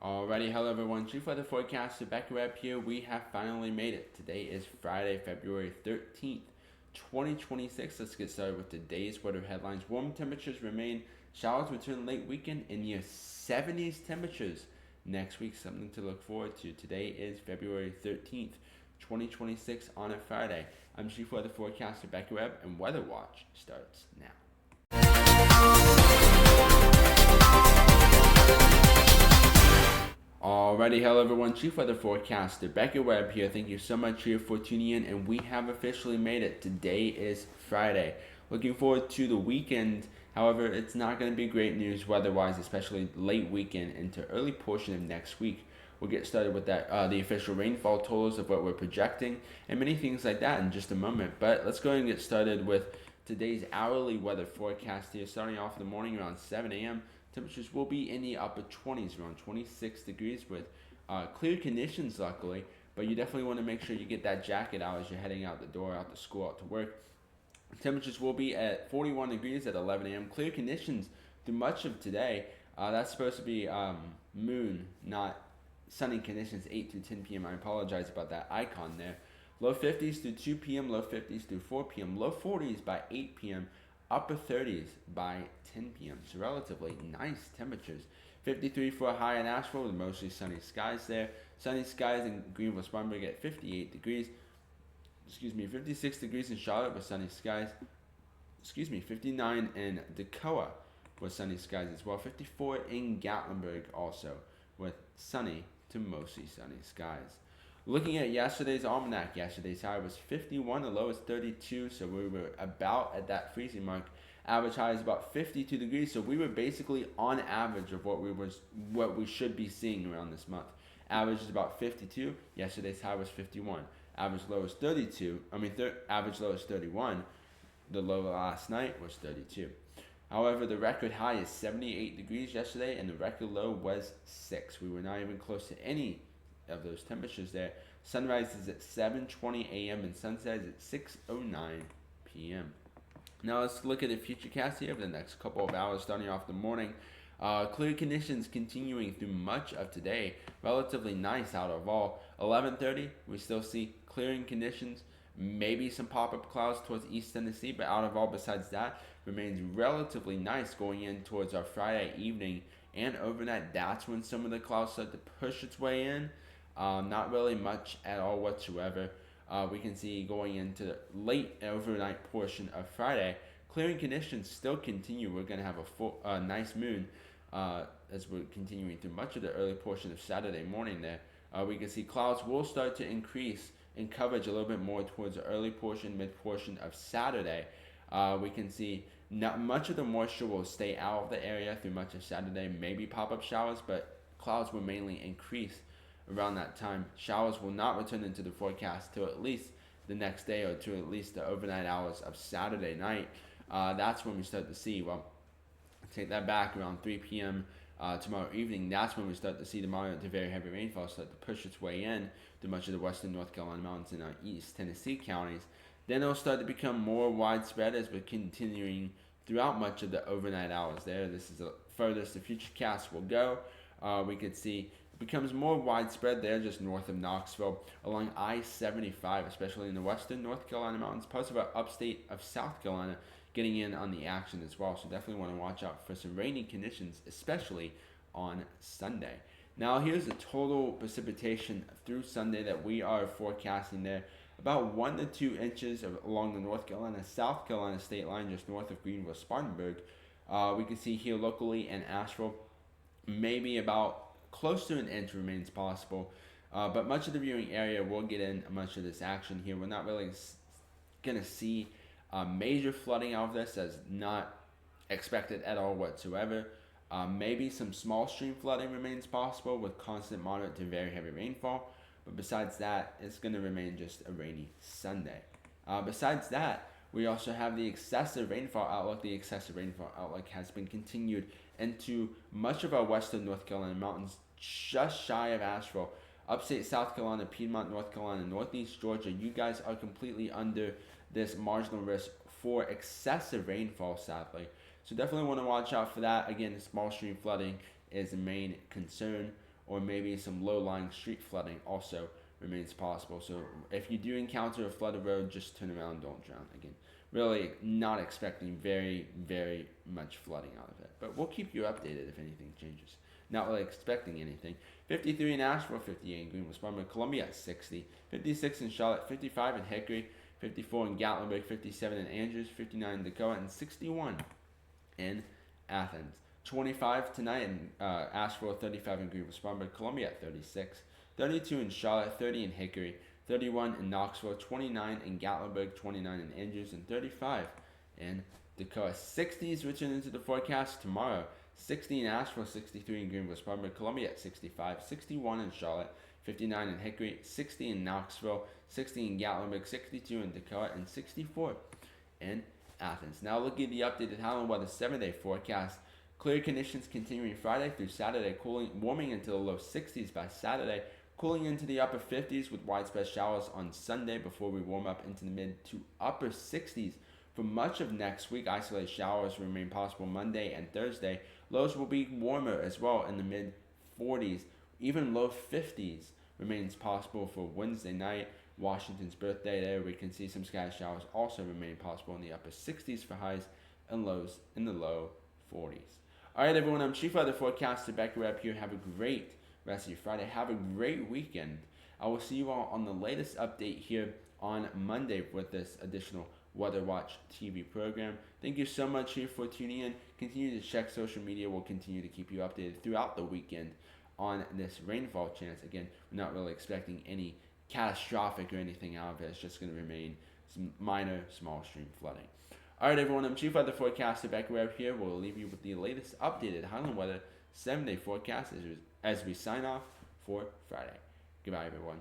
Alrighty, hello everyone. Chief Weather Forecaster Beckett here. We have finally made it. Today is Friday, February 13th, 2026. Let's get started with today's weather headlines. Warm temperatures remain. Showers return late weekend in near 70s temperatures next week. Something to look forward to. Today is February 13th, 2026 on a Friday. I'm Chief Weather Forecaster Beckett Webb, and Weather Watch starts now. Alrighty, hello everyone. Chief Weather Forecaster Beckett Webb here. Thank you so much here for tuning in, and we have officially made it. Today is Friday. Looking forward to the weekend. However, it's not going to be great news weather-wise, especially late weekend into early portion of next week. We'll get started with that, the official rainfall totals of what we're projecting, and many things like that in just a moment. But let's go ahead and get started with today's hourly weather forecast here. Starting off in the morning around 7 a.m. Temperatures will be in the upper 20s, around 26 degrees with clear conditions, luckily. But you definitely want to make sure you get that jacket out as you're heading out the door, out to school, out to work. Temperatures will be at 41 degrees at 11 a.m. Clear conditions through much of today. That's supposed to be moon, not sunny conditions, 8 to 10 p.m. I apologize about that icon there. Low 50s through 2 p.m., low 50s through 4 p.m., low 40s by 8 p.m., upper 30s by 10 p.m. So relatively nice temperatures. 53 for a high in Asheville with mostly sunny skies there. Sunny skies in Greenville, Spartanburg at 58 degrees. 56 degrees in Charlotte with sunny skies. 59 in Decoa with sunny skies as well. 54 in Gatlinburg also with sunny to mostly sunny skies. Looking at yesterday's almanac, yesterday's high was 51, the low is 32, so we were about at that freezing mark. Average high is about 52 degrees, so we were basically on average of what we should be seeing around this month. Average is about 52. Yesterday's high was 51. Average low is 32. Average low is 31. The low last night was 32. However, the record high is 78 degrees yesterday, and the record low was 6. We were not even close to any of those temperatures there. Sunrise is at 7:20 a.m. and sunset is at 6:09 p.m. Now let's look at the futurecast here for the next couple of hours, starting off the morning. Clear conditions continuing through much of today. Relatively nice out of all. 11:30, we still see clearing conditions. Maybe some pop-up clouds towards East Tennessee, but out of all besides that, remains relatively nice going in towards our Friday evening and overnight. That's when some of the clouds start to push its way in. Not really much at all whatsoever. We can see going into the late overnight portion of Friday, clearing conditions still continue. We're going to have a nice moon as we're continuing through much of the early portion of Saturday morning there. We can see clouds will start to increase in coverage a little bit more towards the early portion, mid portion of Saturday. We can see not much of the moisture will stay out of the area through much of Saturday, maybe pop-up showers, but clouds will mainly increase around that time. Showers will not return into the forecast till at least the next day or to at least the overnight hours of Saturday night. That's when we start to see, take that back, around 3 p.m. Tomorrow evening. That's when we start to see the moderate to very heavy rainfall start to push its way in to much of the western North Carolina mountains and our East Tennessee counties. Then it'll start to become more widespread as we're continuing throughout much of the overnight hours there. This is the furthest the futurecast will go. We could see it becomes more widespread there just north of Knoxville along I-75, especially in the western North Carolina mountains, parts of our upstate of South Carolina getting in on the action as well. So definitely want to watch out for some rainy conditions, especially on Sunday. Now here's the total precipitation through Sunday that we are forecasting there. About 1 to 2 inches along the North Carolina, South Carolina state line just north of Greenville, Spartanburg. We can see here locally in Asheville, maybe about close to an inch remains possible. But much of the viewing area will get in much of this action here. We're not really going to see major flooding out of this, as not expected at all whatsoever. Maybe some small stream flooding remains possible with constant moderate to very heavy rainfall. But besides that, it's going to remain just a rainy Sunday. Besides that, we also have the excessive rainfall outlook. The excessive rainfall outlook has been continued into much of our western North Carolina mountains, just shy of Asheville. Upstate South Carolina, Piedmont, North Carolina, Northeast Georgia, you guys are completely under this marginal risk for excessive rainfall, sadly. So definitely want to watch out for that. Again, small stream flooding is the main concern or maybe some low-lying street flooding also remains possible. So if you do encounter a flooded road, just turn around, don't drown. Again, really not expecting very, very much flooding out of it. But we'll keep you updated if anything changes. Not really expecting anything. 53 in Asheville, 58 in Greenville, Spartanburg, Columbia at 60, 56 in Charlotte, 55 in Hickory, 54 in Gatlinburg, 57 in Andrews, 59 in Dakota, and 61 in Athens. 25 tonight in Asheville, 35 in Greenville, Spartanburg, Columbia at 36, 32 in Charlotte, 30 in Hickory, 31 in Knoxville, 29 in Gatlinburg, 29 in Andrews, and 35 in Dakota. 60s return into the forecast tomorrow. 60 in Asheville, 63 in Greenville, Spartanburg, Columbia at 65, 61 in Charlotte, 59 in Hickory, 60 in Knoxville, 60 in Gatlinburg, 62 in Dakota, and 64 in Athens. Now looking at the updated Highland weather 7-day forecast. Clear conditions continuing Friday through Saturday, warming into the low 60s by Saturday, cooling into the upper 50s with widespread showers on Sunday before we warm up into the mid to upper 60s. For much of next week, isolated showers remain possible Monday and Thursday. Lows will be warmer as well in the mid 40s. Even low 50s remains possible for Wednesday night, Washington's birthday. There we can see some sky showers also remain possible in the upper 60s for highs and lows in the low 40s. All right, everyone, I'm Chief Weather Forecaster Beckett Webb here. Have a great rest of your Friday. Have a great weekend. I will see you all on the latest update here on Monday with this additional Weather Watch TV program. Thank you so much here for tuning in. Continue to check social media. We'll continue to keep you updated throughout the weekend on this rainfall chance. Again, we're not really expecting any catastrophic or anything out of it. It's just going to remain some minor small stream flooding. All right, everyone, I'm Chief Weather Forecaster Beckett Webb here. We'll leave you with the latest updated Highland weather 7-day forecast as we sign off for Friday. Goodbye, everyone.